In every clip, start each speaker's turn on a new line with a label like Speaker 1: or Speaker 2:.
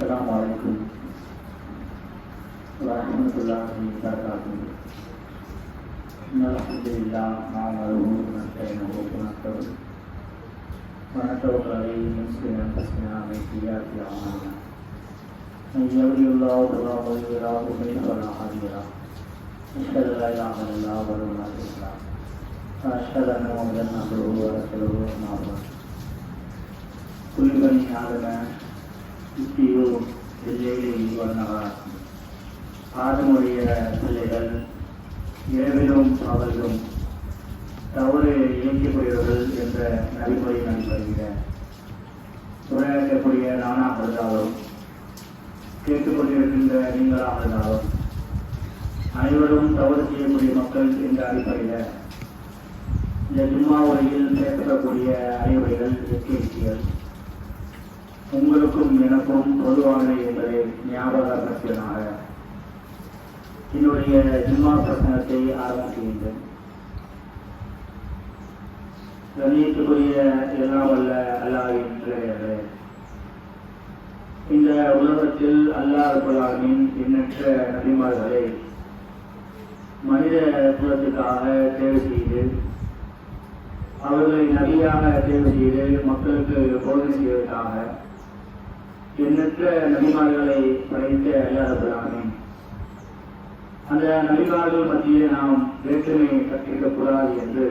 Speaker 1: السلام عليكم ورحمة الله وبركاته. إن الحمد لله نعمله ونستعينه ونستغفره ونتوكل عليه من شرور أنفسنا ومن سيئات أعمالنا. من يهده الله فلا مضل له ومن يضلل فلا هادي له. أشهد أن لا إله إلا الله وحده لا شريك له وأشهد أن محمدا عبده ورسوله أما بعد. كل بني آدم யுக்தியோ எல்லையில் வந்தவர் ஆதமுடைய பிள்ளைகள் இரவிலும் அவர்களும் தவறு இயக்கக்கூடியவர்கள் என்ற நடைமுறை நடைபெறுகிற உரையாற்றக்கூடிய நானாக இருந்தாலும் கேட்டுக்கொண்டிருக்கின்ற நீங்களாக இருந்தாலும் அனைவரும் தவறு செய்யக்கூடிய மக்கள் என்ற அடிப்படையில் இந்த ஜும்மா உரையில் பேசப்படக்கூடிய அறிவுரைகள் எச்சரிக்கைகள் உங்களுக்கும் எனக்கும் பொதுவானது என்பதை ஞாபகப்படுத்தினாக என்னுடைய ஜும்மா பிரசங்கத்தை ஆரம்பிக்கின்றேன். கண்ணியத்துக்குரிய எல்லாம் வல்ல அல்லாஹ்வின் பிள்ளைகளே, இந்த உலகத்தில் அல்லாஹ் ரப்பல் ஆலமீன் எண்ணற்ற நபிமார்களை மனித குலத்துக்காக தேர்வு செய்து அவர்களை நபியாக தேர்வு செய்து மக்களுக்கு போதனை செய்வதற்காக எண்ணற்ற நபிமார்களை படைத்த அல்லாஹ் ரப்பல் ஆலமீன் அந்த நபிமார்கள் மத்தியிலே நாம் வேற்றுமை கற்பிக்கக்கூடாது என்று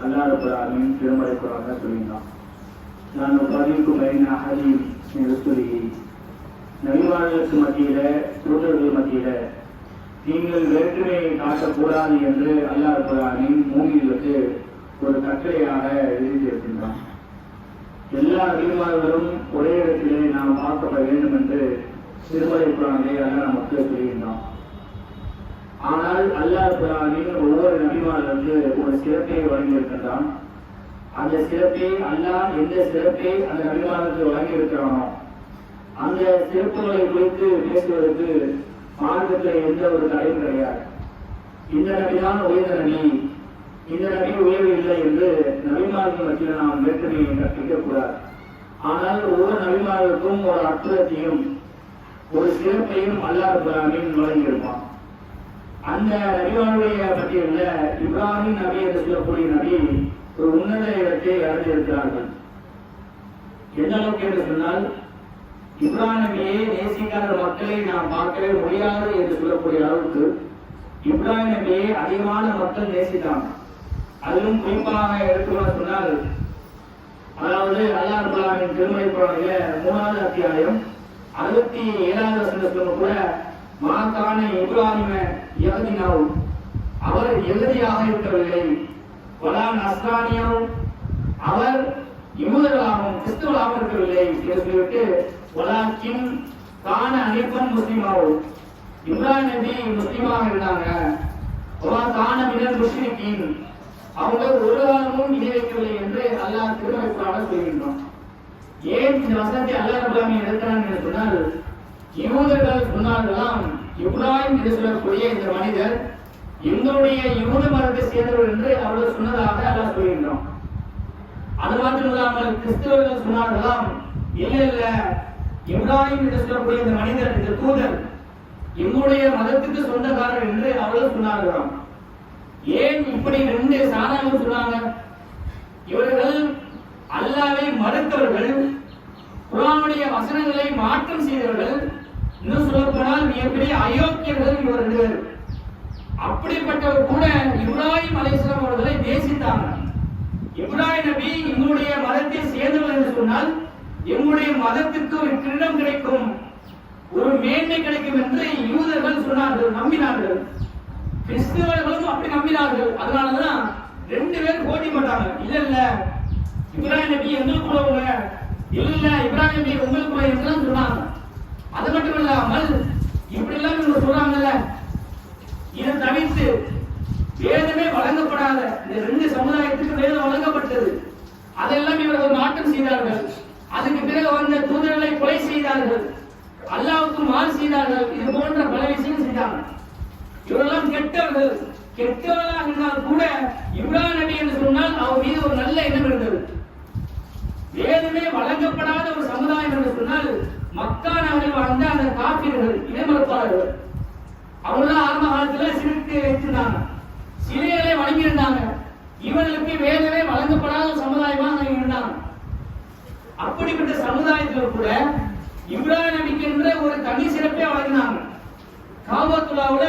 Speaker 1: அல்லாஹ் ரப்பல் ஆலமீன் திருமறை குர்ஆனில் சொல்லினான். நான் பதிவுக்கு பைன அஹதீம் என்று சொல்லி நபிமார்களுக்கு மத்தியில தூதர்கள் மத்தியில நீங்கள் வேற்றுமையை காட்டக்கூடாது என்று அல்லாஹ் ரப்பல் ஆலமீன் மூமின்களுக்கு ஒரு கட்டளையாக எழுதியிருக்கின்றான். எல்லா நபிமார்களும் ஒரே இடத்திலே நாம் பார்க்கப்பட வேண்டும் என்று திருமறை குர்ஆனிலே அல்லாஹ் நமக்கு சொல்கின்றான். ஆனால் அல்லாஹ் ரப்பல் ஆலமீன் ஒவ்வொரு நபிமார்களுக்கு ஒரு சிறப்பை வழங்கியிருக்கின்றான். அந்த சிறப்பை அல்லாஹ் எந்த சிறப்பை அந்த நபிமார்களுக்கு வழங்கியிருக்கிறானோ அந்த சிறப்புகளை குறித்து பேசுவதற்கு மார்க்கத்தில் எந்த ஒரு தடையும் கிடையாது. இந்த நபிதான் உயர்ந்த நபி, இந்த நபி உயர்வு இல்லை என்று நபிமார்கள் மத்தியில் நாம் வேற்றுமையை கற்பிக்கக்கூடாது. ஆனால் ஒவ்வொரு நபிமார்களுக்கும் ஒரு அற்புதத்தையும் ஒரு சிறப்பையும் அல்லாஹ் ரப்பல் ஆலமீன் வழங்கியிருப்பான். அந்த நபிமாருடைய பட்டியலில் இப்ராஹிம் நபி என்று சொல்லக்கூடிய நபி ஒரு உன்னத இடத்தை அடைந்திருக்கிறார்கள். எந்த அளவுக்கு என்று சொன்னால், இப்ராஹிம் நபியை நேசிக்காத மக்களை நாம் பார்க்கவே முடியாது என்று சொல்லக்கூடிய அளவுக்கு இப்ராஹிம் நபியை அதிகமான மக்கள் நேசித்தாங்க. அதிலும் குறிப்பாக எடுத்துக்கொள்ள சொன்னால், அதாவது அல்லாஹ் ரப்பல் ஆலமீன் திருமறை குர்ஆனிலே 3வது அத்தியாயம் 67வது வசனத்தில் கூட மாகான இப்ராஹிம யஹ்தினாவு, அவர் எதிரியாக இருக்கவில்லை, வலா நஸ்ரானியாவு, அவர் யூதர்களாகவும் கிறிஸ்தவர்களாகவும் இருக்கவில்லை என்று சொல்லிவிட்டு வலாக்கின் கான அனிஃபன் முஸ்லிமாவும், இப்ராஹிம் நபி முஸ்லிமாக இருந்தாங்க, கான மினல் முஷ்ரிகீன், அவங்க ஒரு காலமும் இணை வைக்கவில்லை என்று அல்லாஹ் திருமறை குர்ஆனில் சொல்கின்றோம். ஏன் இந்த வசனத்தை அல்லாஹ் ரப்பல் ஆலமீன் எடுக்கிறான் என்று சொன்னால், யூதர்கள் சொன்னார்களாம், இப்ராஹிம் என்று சொல்லக்கூடிய இந்த மனிதர் எங்களுடைய யூத மதத்தை சேர்ந்தவர் என்று அவர்கள் சொன்னதாக அல்லாஹ் சொல்கின்றோம். அது மாத்திரமில்லாமல் கிறிஸ்தவர்கள் சொன்னார்களாம், இல்ல இப்ராஹிம் என்று சொல்லக்கூடிய இந்த மனிதர் இந்த தூதர் எங்களுடைய மதத்துக்கு சொந்தக்காரர் என்று அவர்கள் சொன்னார்களாம். ஏன் இப்படி ரெண்டு சாதாரண சொன்னாங்க? இவர்கள் அல்லாஹ்வை மறுத்தவர்கள், குர்ஆனுடைய வசனங்களை மாற்றம் செய்தவர்கள், இன்னும் சொல்ல போனால் மிகப்பெரிய அயோக்கியர்கள் இவர் ரெண்டு பேர். அப்படிப்பட்டவர் கூட இப்ராஹிம் அலைஹிஸ்ஸலாம் அவர்களை நேசித்தார்.
Speaker 2: நேசித்தாங்க. இப்ராஹிம் நபி எங்களுடைய மதத்தை சேர்ந்தவர் என்று சொன்னால் எங்களுடைய மதத்திற்கு ஒரு கிரீடம் கிடைக்கும், ஒரு மேன்மை கிடைக்கும் என்று யூதர்கள் சொன்னார்கள், நம்பினார்கள். கிறிஸ்தவர்களும் அப்படி நம்பினார்கள். அதனாலதான் ரெண்டு பேரும் போட்டி போட்டாங்க. இல்ல இல்ல இப்ராஹிம் நபி எங்களுக்குள்ளவங்க, இல்ல இப்ராஹிம் நபி உங்களுக்குள்ள என்றுதான் சொன்னாங்க. அது மட்டும் இல்லாமல் இப்படி எல்லாம் இவங்க சொல்றாங்கல்ல, இதை தவிர்த்து வேதமே வழங்கப்படாத இந்த ரெண்டு சமுதாயத்துக்கு வேதம் வழங்கப்பட்டது, அதெல்லாம் இவர்கள் மாற்றம் செய்தார்கள். அதுக்கு பிறகு வந்த தூதர்களை கொலை செய்தார்கள், அல்லாஹ்வுக்கு மாறு செய்தார்கள். இது போன்ற பல விஷயங்கள் செய்தாங்க. இவரெல்லாம் கெட்டவர்கள். கெட்டவர்களாக இருந்தால் கூட இப்ராஹிம் நபி என்று சொன்னால் அவர் மீது ஒரு நல்ல எண்ணம் இருந்தது. வேதமே வழங்கப்படாத ஒரு சமுதாயம் என்று சொன்னால் மக்கா நகரில் வாழ்ந்த அந்த காபிர்கள், இடைமறுப்பாளர்கள், அவங்களாம் ஆரம்ப காலத்துல சிறுக்கு வைத்திருந்தாங்க, சிலைகளை வழங்கியிருந்தாங்க. இவர்களுக்கு வேதமே வழங்கப்படாத ஒரு சமுதாயமாக இருந்தாங்க. அப்படிப்பட்ட சமுதாயத்தில் கூட இப்ராஹிம் நபிக்கு என்ற ஒரு தனி சிறப்பை வழங்கினாங்க. காபத்துல்லாவுல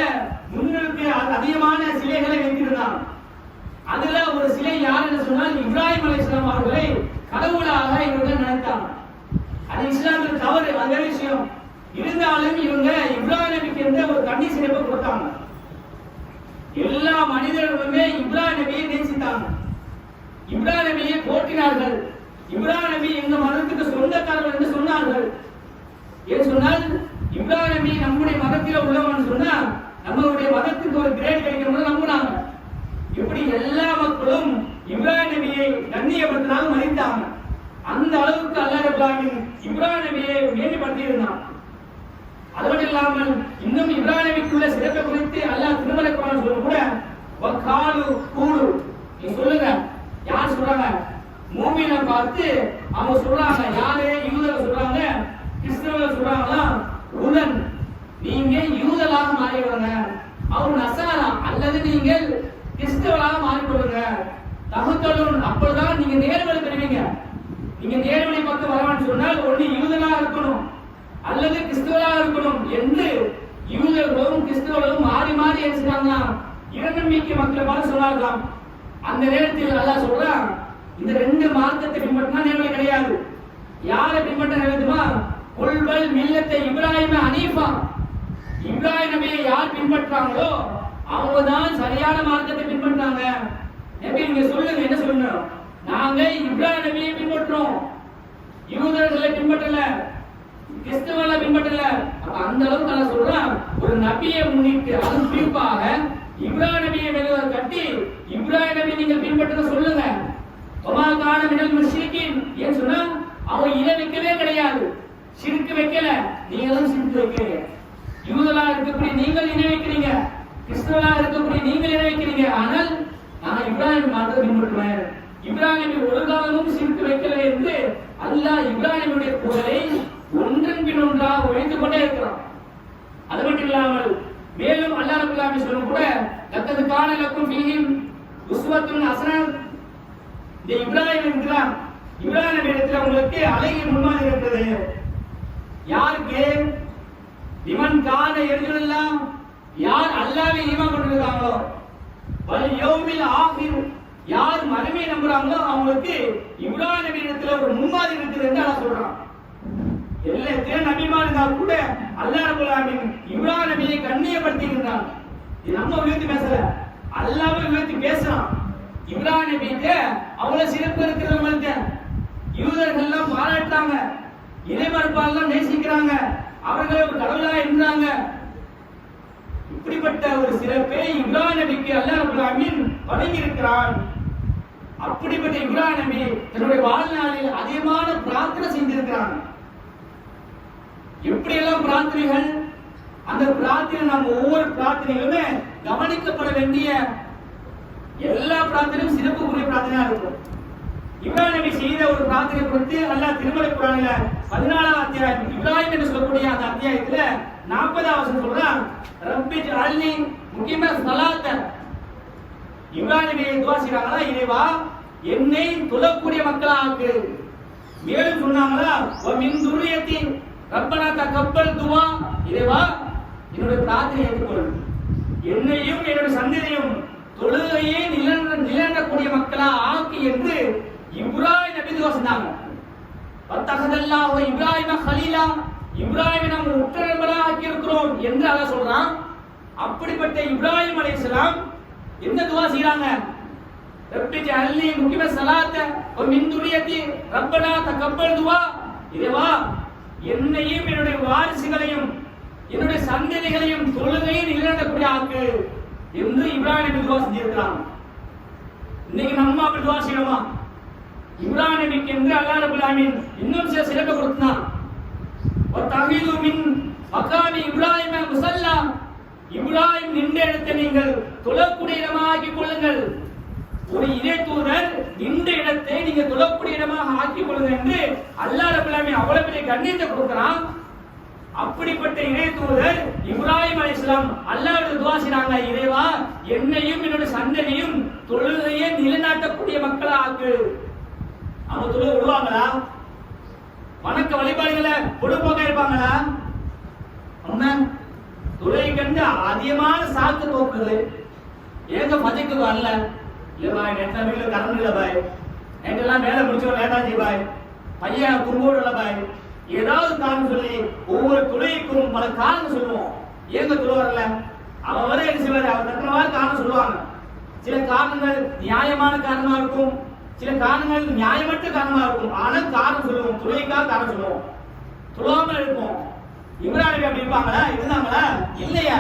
Speaker 2: முன்னுக்கு அதிகமான சிலைகளை வைத்திருந்தாங்க. அதுல ஒரு சிலை யார் என்று சொன்னால் இப்ராஹிம் அலைஹிஸ்ஸலாம் அவர்களை கடவுளாக இவர்கள் நினைத்தாங்க. அது இஸ்லாமில் தவறு, அதே விஷயம். இருந்தாலும் இவங்க இப்ராஹிம் நபிக்கு என்ற ஒரு தனி சிறப்பை கொடுத்தாங்க. எல்லா மனிதர்களுமே இப்ராஹிம் நபியை நேசித்தாங்க, இப்ராஹிம் நபியை போற்றினார்கள். இப்ராஹிம் நபி எங்க மதத்துக்கு சொந்தக்காரர் என்று சொன்னார்கள். ஏன் சொன்னால் இப்ராஹிம் நபி நம்முடைய மதத்தில் உள்ளவன் சொன்னா நம்மளுடைய மதத்துக்கு ஒரு கிரேட் கிடைக்கணும்னு நம்பினாங்க. இப்படி எல்லா மக்களும் இப்ராஹிம் நபியை கண்ணியப்படுத்தினாங்க, மதித்தாங்க. அந்த அளவுக்கு அல்லாஹ் ரப்பல் ஆலமீன் இப்ராஹிம் நபியை மேன்மைப்படுத்தி இருந்தான். அது மட்டும் இல்லாமல் இன்னும் இப்ராஹிம் நபிக்குள்ள சிறப்பை குறித்து அல்லாஹ் திருமறை குர்ஆன் சொல்ல கூட வகாலு கூலு, நீ சொல்லுங்க. யார் சொல்றாங்க? மூமினை பார்த்து அவங்க சொல்றாங்க. யாரு? யூதர்கள் சொல்றாங்க, கிறிஸ்தவர்கள் சொல்றாங்களா, உடன் நீங்க யூதலாக மாறிவிடுங்க, அவர் நசாரா அல்லது நீங்கள் கிறிஸ்தவராக மாறிவிடுங்க. தகுத்தலும் அப்பொழுதுதான் நீங்க நேர்வழி பெறுவீங்க. நீங்க நேர்வழி பக்கம் வரவான்னு சொன்னால் ஒண்ணு யூதலாக இருக்கணும் அல்லது கிறிஸ்தவராக இருக்கணும் என்று யூதர்களும் கிறிஸ்தவர்களும் மாறி மாறி எழுதினாங்க. இரநம்பிக்கை மக்களை பார்த்து சொன்னார்களாம். அந்த நேரத்தில் அல்லாஹ் சொல்றான், இந்த ரெண்டு மார்க்கத்தை பின்பற்றினா நேர்வழி கிடையாது. யாரை பின்பற்ற நேரத்துமா? குல்வல் மில்லத்தை இப்ராஹிம் ஹனீஃபா, இப்ராஹிம் நபியை யார் பின்பற்றாங்களோ அவங்க தான் சரியான மார்க்கத்தை பின்பற்றாங்க. நபி நீங்க சொல்லுங்க, என்ன சொல்லணும்? நாங்க இப்ராஹிம் நபியை பின்பற்றோம், யூதர்களை பின்பற்றல, கிறிஸ்தவர்களை பின்பற்றல. அந்த அளவுக்கு நான் சொல்றேன், ஒரு நபியை முன்னிட்டு அதுவும் குறிப்பாக இப்ராஹிம் நபியை மேல கட்டி இப்ராஹிம் நபி நீங்கள் பின்பற்ற சொல்லுங்க. ஒமாகான மினல் முஷ்ரிகீன், ஏன் சொன்னா அவங்க இணை வைக்கவே கிடையாது, சிறுக்கு வைக்கல. நீங்க தான் சிறுக்கு வைக்கிறீங்க. யூதலா இருக்கக்கூடிய நீங்கள் இணை வைக்கிறீங்க, கிறிஸ்தவலா இருக்கக்கூடிய நீங்கள் இணை வைக்கிறீங்க. ஆனால் நான் இப்ராஹிம் மார்க்கத்தை பின்பற்றுவேன், இப்ராஹிம் நபி ஒரு காலமும் சிறுக்கு வைக்கல என்று அல்லாஹ் இப்ராஹிமுடைய புகழை ஒன்றன் பின் ஒன்றாக உழைத்துக் கொண்டே இருக்கிறான். அது மட்டும் இல்லாமல் மேலும் அல்லாஹ் ரப்பல் ஆலமீன் சொல்லும் கூட லக்கத் கான லக்கும் ஃபீஹிம் உஸ்வத்துன் ஹஸனா, இந்த இப்ராஹிம் இருக்கிறான், இப்ராஹிம் நபி இடத்துல உங்களுக்கு அழகிய முன்மாதிரி இருக்கிறது. யாருக்கு? லிமன் கான யர்ஜுல்லாஹ், யார் அல்லாஹ்வை ஈமான் கொண்டிருக்காங்களோ, வல் யௌமில் ஆகிர், யார் மறுமையை நம்புறாங்களோ அவங்களுக்கு இப்ராஹிம் நபி இடத்துல ஒரு முன்மாதிரி இருக்குது என்று அல்லாஹ் சொல்றான். எல்லா நபிமார்கள் கூட அல்லாஹ் ரப்பல் ஆலமீன் இப்ராஹிம் நபியை கண்ணியப்படுத்தி இருந்தான். இது நம்ம உயர்த்தி பேசல, அல்லாஹ்வை உயர்த்தி பேசுறான். இப்ராஹிம் நபிக்கு அவ்வளவு சிறப்பு இருக்கிறவங்க யூதர்கள் எல்லாம் பாராட்டாங்க, இறைமறுப்பாளர்கள் நேசிக்கிறாங்க, அவர்கள் ஒரு கடவுளாக இருந்தாங்க. இப்படிப்பட்ட ஒரு சிறப்பை இப்ராஹிம் நபிக்கு அல்லாஹ் ரப்பல் ஆலமீன் வழங்கி இருக்கிறான். அப்படிப்பட்ட இப்ராஹிம் நபி தன்னுடைய வாழ்நாளில் அதிகமான பிரார்த்தனை செஞ்சிருக்கிறாங்க. எப்படி எல்லாம் பிரார்த்தனைகள், அந்த பிரார்த்தனை நம்ம ஒவ்வொரு பிரார்த்தனைகளுமே கவனிக்கப்பட வேண்டிய எல்லா பிரார்த்தனையும் சிறப்புக்குரிய பிரார்த்தனையா இருக்கும். இப்ராஹிம் நபி செய்த ஒரு பிரார்த்தனை குறித்து அல்லாஹ் திருமறை குர்ஆனில 14ஆம் அத்தியாயம் இப்ராஹிம் என்று சொல்லக்கூடிய அந்த அத்தியாயத்துல 40ஆம் வசனம் சொல்றான், ரப்பி ஜஅல்னி முகீம ஸலாத்த. இப்ராஹிம் நபி துஆ செய்றாங்களா, இறைவா என்னை தொழக்கூடிய மக்களா ஆக்கு. மேலும் சொன்னாங்களா, வ மின் துர்ரியத்தி ரப்பனா தகப்பல் துஆ, இறைவா என்னுடைய பிரார்த்தனையை ஏற்றுக்கொள், என்னையும் என்னுடைய சந்ததியையும் தொழுகையை நிலைநாட்டக்கூடிய மக்கள் என்று இப்ராஹிம் நபி துவா செஞ்சாங்க. வத்தகதல்லாஹு இப்ராஹிம கலீலா, இப்ராஹிமை நாம் உற்ற நண்பராக ஆக்கி இருக்கிறோம் என்று அல்லாஹ் சொல்றான். அப்படிப்பட்ட இப்ராஹிம் அலைஹிஸ்ஸலாம் என்ன துவா செய்றாங்க? ரப்பி ஜஅல்னி முகிம ஸலாத்த வ மின் துரியத்தி ரப்பனா தகப்பல் துவா. இறைவா, என்னையும் என்னுடைய வாரிசுகளையும் என்னுடைய சந்ததிகளையும் தொழுகையை நிலைநாட்டக்கூடிய ஆக்கு என்று இப்ராஹிம் நபி துவா செஞ்சிருக்கிறாங்க. இன்னைக்கு நம்ம அப்படி துவா செய்யணுமா? இப்ராஹிம் நபிக்கு என்று அல்லாஹ் ரப்பல் ஆலமீன் இன்னும் சில சிறப்பு கொடுத்தான். வதஹீது மின் மகாமி இப்ராஹிம முஸல்லா, இப்ராஹிம் நின்ற இடத்தை நீங்கள் தொழக்கூடிய இடமாக ஆக்கிக் கொள்ளுங்கள். ஒரு இறை தூதர் நின்ற இடத்தை நீங்க தொழக்கூடிய இடமாக ஆக்கிக் கொள்ளுங்கள் என்று அல்லாஹ் ரப்பல் ஆலமீன் அவ்வளவு பெரிய கண்ணியத்தை கொடுக்கிறான். அப்படிப்பட்ட இறை தூதர் இப்ராஹிம் அலைஹிஸ்ஸலாம் அல்லாஹ்விடம் துஆ செய்றாங்க, இறைவா, என்னையும் என்னுடைய சந்ததியும் தொழுகையை நிலைநாட்டக்கூடிய மக்களா ஆக்கு. அவங்க தொழுகை விடுவாங்களா? வணக்க வழிபாடுகளை பொடுப்போக்க இருப்பாங்களா? தொழுகை கண்டு அதிகமான சாக்கு நோக்குகள். ஏங்க பஜைக்கு வரல? இல்ல பாய், நெட்ல வீட்டுல கரண்ட் இல்ல பாய், நைட்டெல்லாம் வேலை முடிச்சோம் லேட்டாச்சு பாய், பையன் குறும்போடு இல்ல பாய், ஏதாவது காரணம் சொல்லி ஒவ்வொரு தொழுகைக்கும் பல காரணம் சொல்லுவோம். ஏங்க தொழு வரல? அவன் வர என்ன செய்வாரு? அவர் தக்கனவாறு காரணம் சொல்லுவாங்க. சில காரணங்கள் நியாயமான காரணமா இருக்கும், சில காரணங்கள் நியாயமற்ற காரணமா இருக்கும். ஆனால் காரணம் சொல்லுவோம், தொழுகைக்காக காரணம் சொல்லுவோம், தொழாமல் இருப்போம். இப்ராஹிம் நபி அப்படி இருப்பாங்களா? இருந்தாங்களா? இல்லையா?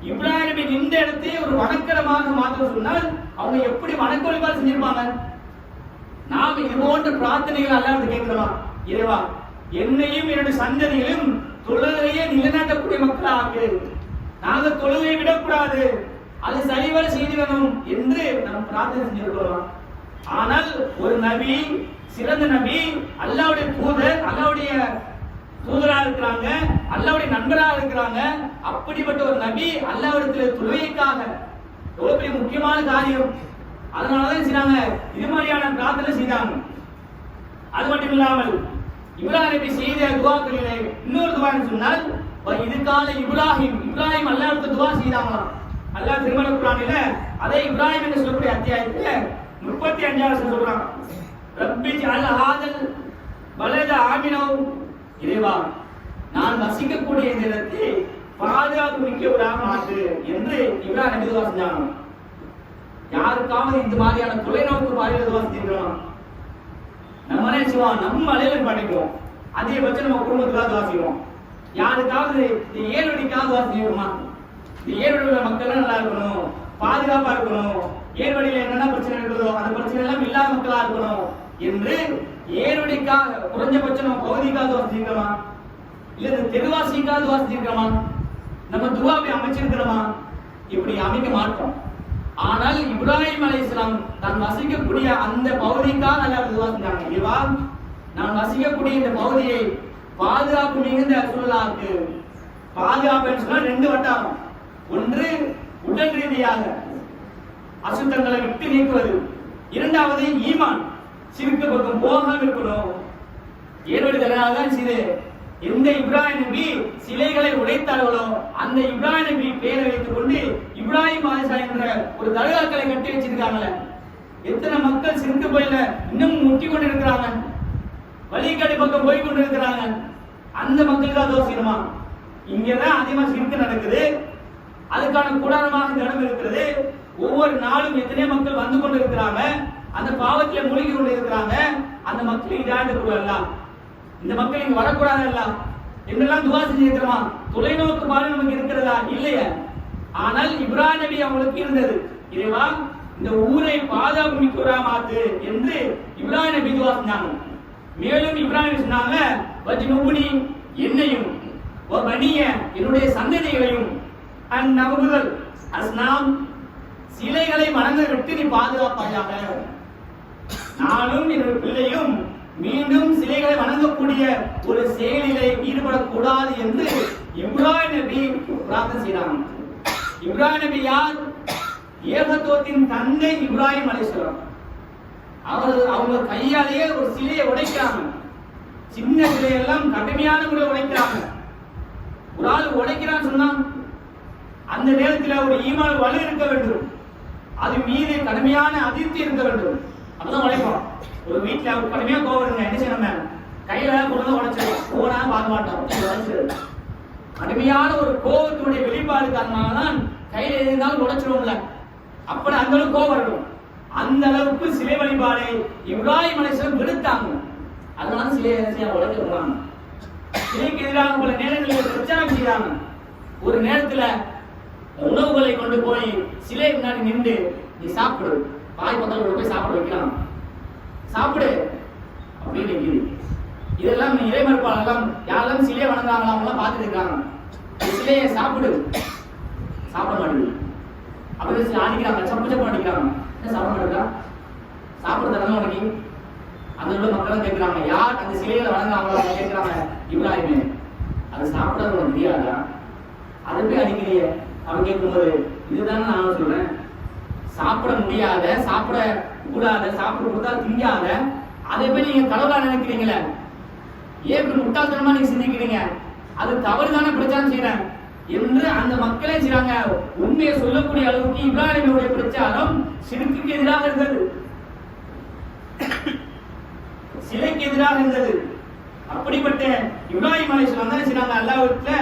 Speaker 2: இப்ராஹிம் நபி நின்ற இடத்தை ஒரு வணக்கரமாக மாற்ற சொன்னால் அவங்க எப்படி வணக்க வழிபாடு செஞ்சிருப்பாங்க? நாம் இது போன்ற பிரார்த்தனைகள் அல்லாஹ்விடம் கேட்கிறோமா? இறைவா, என்னையும் என்னுடைய சந்ததிகளையும் தொழுகையை நிலைநாட்டக்கூடிய மக்கள் ஆக்கு. நாங்கள் தொழுகையை விடக்கூடாது, அது சரிவர செய்து வேணும் என்று நாம் பிரார்த்தனை செஞ்சிருக்கிறோம். ஆனால் ஒரு நபி, சிறந்த நபி, அல்லாஹ்வுடைய தூதர், அல்லாஹ்வுடைய தூதராக இருக்கிறாங்க, அல்லாஹ்வுடைய நண்பராக இருக்கிறாங்க. அப்படிப்பட்ட ஒரு நபி அல்லாஹ்விடத்தில் தொழுகைக்காக எவ்வளவு பெரிய முக்கியமான காரியம். அதனாலதான் செய்றாங்க, இது மாதிரியான பிரார்த்தனை செய்தாங்க. அது மட்டும் இல்லாமல் இப்ராஹிம் நபி செய்த துஆக்களிலே இன்னொரு துஆ சொன்னால், இதுகால இப்ராஹிம் அல்லாஹ்வுக்கு துஆ செய்தாங்களாம். அல்லாஹ் திருமறை குர்ஆனில அதை இப்ராஹிம் என்று சொல்லக்கூடிய அத்தியாயத்துல 35வது சொல்றாங்க, ரப்பி ஜஅல் ஹாதல் பலத ஆமினோ, இறைவா, நான் வசிக்கக்கூடிய இந்த இடத்தை பாதுகாப்பு மிக்க விடாம ஆக்கு என்று இப்ராஹிம் நபி துஆ செஞ்சாங்க. யாருக்காவது இந்த மாதிரியான தொலைநோக்கு பார்வையில துஆ செஞ்சிருக்கோம்? நம்ம என்ன செய்வோம்? நம்ம அலையில படிக்கிறோம், அதிகபட்சம் நம்ம குடும்பத்துக்காக துஆ செய்வோம். யாருக்காவது இந்த ஏழ்வழிக்காக துஆ செய்வோமா? இந்த ஏழ்வழியில மக்கள் நல்லா இருக்கணும், பாதுகாப்பா இருக்கணும், ஏழ்வழியில என்னென்ன பிரச்சனை இருக்குதோ அந்த பிரச்சனை எல்லாம் இல்லாத மக்களா இருக்கணும் என்று ஏழ்வழிக்காக குறைஞ்சபட்சம் நம்ம பகுதிக்காக துஆ செஞ்சிருக்கோமா? இல்ல இந்த தெருவாசிக்காக துஆ செஞ்சிருக்கோமா? நம்ம துஆவை அமைச்சிருக்கிறோமா? இப்படி அமைக்க மாட்டோம். ஆனால் இப்ராஹிம் அலைஹிஸ்ஸலாம் தான் வசிக்கக்கூடிய அந்த பகுதிக்காக அல்லாஹ் துஆ செஞ்சாங்க, இறைவா, நான் வசிக்கக்கூடிய இந்த பகுதியை பாதுகாப்பு மிகுந்த சூழலாக்கு. பாதுகாப்பு சொன்னா ரெண்டு வட்டாரம். ஒன்று உடல் ரீதியாக அசுத்தங்களை விட்டு நீக்குவது, இரண்டாவது ஈமான், சிறுக்கு பக்கம் போகாமல் இருக்கணும். ஏற்படுத்தலாம் சிறு எந்த இப்ராஹிம் நபி சிலைகளை உடைத்தார்களோ அந்த இப்ராஹிம் நபி பெயரை வைத்துக் கொண்டு இப்ராஹிம் அலைஹிஸ்ஸலாம் என்ற ஒரு தர்காக்களை கட்டி வச்சிருக்காங்கல்ல. எத்தனை மக்கள் சிறுக்கு போயில இன்னும் முட்டி கொண்டு இருக்கிறாங்க, வழிகாட்டு பக்கம் போய் கொண்டு இருக்கிறாங்க. அந்த மக்களுக்கு அது அவசியமா? இங்கதான் அதிகமா சிறுக்கு நடக்குது, அதுக்கான கூடாரமாக இடம் இருக்கிறது. ஒவ்வொரு நாளும் எத்தனை மக்கள் வந்து கொண்டு இருக்கிறாங்க, அந்த பாவத்திலே மூழ்கி கொண்டு இருக்கிறாங்க. அந்த மக்கள் இதாண்டு கூடாது, இந்த மக்கள் இங்க வரக்கூடாது என்றெல்லாம் துவா செஞ்சிருக்கிறோமா? தொலைநோக்கு பார்வை நமக்கு இருக்கிறதா? இல்லையா? ஆனால் இப்ராஹிம் நபி அவங்களுக்கு இருந்தது, இறைவா, இந்த ஊரை பாதுகாப்பு மிக்க மாத்து என்று இப்ராஹிம் நபி துவா செஞ்சாங்க. மேலும் இப்ராஹிம் சொன்னாங்க, வஜ்னுபுனி, என்னையும், வபனிய, என்னுடைய சந்ததிகளையும், அந்நபுதல் அஸ்னாம், சிலைகளை வணங்க விட்டு நீ பாதுகாப்பாயாக. நானும் என்னுடைய பிள்ளையும் மீண்டும் சிலைகளை வணங்கக்கூடிய ஒரு செயலிலே ஈடுபடக்கூடாது என்று இப்ராஹிம் நபி பிரார்த்தனை செய்தாங்க. இப்ராஹிம் நபி யார்? ஏகத்துவத்தின் தந்தை இப்ராஹிம் அலைஹிஸ்ஸலாம். அவங்க கையாலேயே ஒரு சிலையை உடைக்கிறாங்க. சின்ன சிலையெல்லாம் கடுமையான முறையில் உடைக்கிறாங்க. ஒரு ஆள் உடைக்கிறான்னு சொன்னா அந்த நேரத்தில் ஒரு ஈமான் வலு இருக்க வேண்டும், அது மீது கடுமையான அதிர்ச்சி இருக்க வேண்டும். அப்பதான் உழைப்போம். ஒரு வீட்டுல ஒரு கடுமையா கோவம் இருங்க, என்ன செய்யணும்? கையில கொண்டு உடைச்சிடும், போனா பார்க்க மாட்டோம், உடைச்சிடும். கடுமையான ஒரு கோபத்தினுடைய வெளிப்பாடு காரணமாகதான் கையில இருந்தாலும் உடைச்சிடும்ல. அப்படி அந்த அளவுக்கு கோபம் இருக்கும். அந்த அளவுக்கு சிலை வழிபாடை இப்ராஹிம் அலைஹிஸ்ஸலாம் விடுத்தாங்க. அதனால சிலையை உடைக்க போறாங்க. சிலைக்கு எதிராக பல நேரங்களில் பிரச்சாரம் செய்யறாங்க. ஒரு நேரத்துல உணவுகளை கொண்டு போய் சிலை முன்னாடி நின்று நீ சாப்பிடு, பாய் பக்கத்துல போய் சாப்பிட வைக்கலாம், சாப்பிடு அப்படின்னு நிற்குது. இதெல்லாம் இறைமறுப்பாளர்கள் யாரெல்லாம் சிலையை வணங்குறாங்களா அவங்களாம் பார்த்துட்டு இருக்காங்க. சிலையை சாப்பிடு, சாப்பிட மாட்டேங்குது. அப்படியே சில அடிக்கிறாங்க, சப்பு சப்பு அடிக்கிறாங்க. என்ன சாப்பிட மாட்டேங்கிறா? சாப்பிடுறதுனால உனக்கு அந்த உள்ள மக்களும் கேட்கிறாங்க, யார் அந்த சிலைகளை வணங்குறாங்களோ கேட்கிறாங்க. இப்ராஹிமே, அது சாப்பிடாத உனக்கு தெரியாதா? அதை போய் அடிக்கிறிய அவன் கேட்கும்போது, இதுதானே நான் சொல்றேன், சாப்பிட முடியாத, சாப்பிட கூடாத, சாப்பிட கூடாத, திங்காத, அதை போய் நீங்க கடவுளா நினைக்கிறீங்களே, ஏன் முட்டாள்தனமா நீங்க சிந்திக்கிறீங்க? அது தவறுதான பிரச்சாரம் செய்யறேன் என்று அந்த மக்களே செய்றாங்க. உண்மையை சொல்லக்கூடிய அளவுக்கு இப்ராஹிமுடைய பிரச்சாரம் ஷிர்க்குக்கு எதிராக இருந்தது, சிலைக்கு எதிராக இருந்தது. அப்படிப்பட்ட இப்ராஹிம் அலைஹிஸ்ஸலாம் தான் செய்றாங்க, அல்லாஹ்விடத்துல